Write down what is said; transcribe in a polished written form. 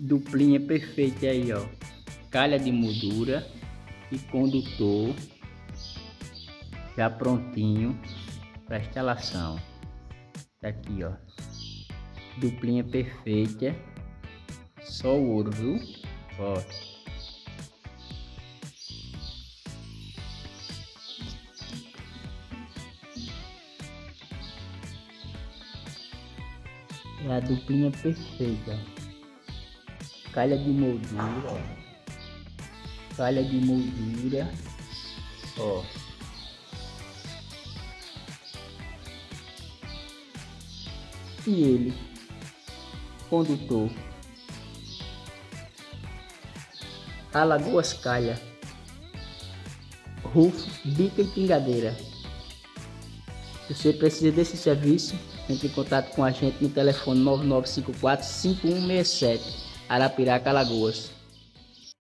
Duplinha perfeita aí, ó. Calha de moldura e condutor já prontinho para instalação. Tá aqui, ó. Duplinha perfeita. Só o ouro, viu? Ó. É a duplinha perfeita. Calha de moldura, ó. Calha de moldura, ó. E ele, condutor, Alagoas Calha, rufo, bica e pingadeira. Se você precisa desse serviço, entre em contato com a gente no telefone 9954-5167, Arapiraca, Alagoas.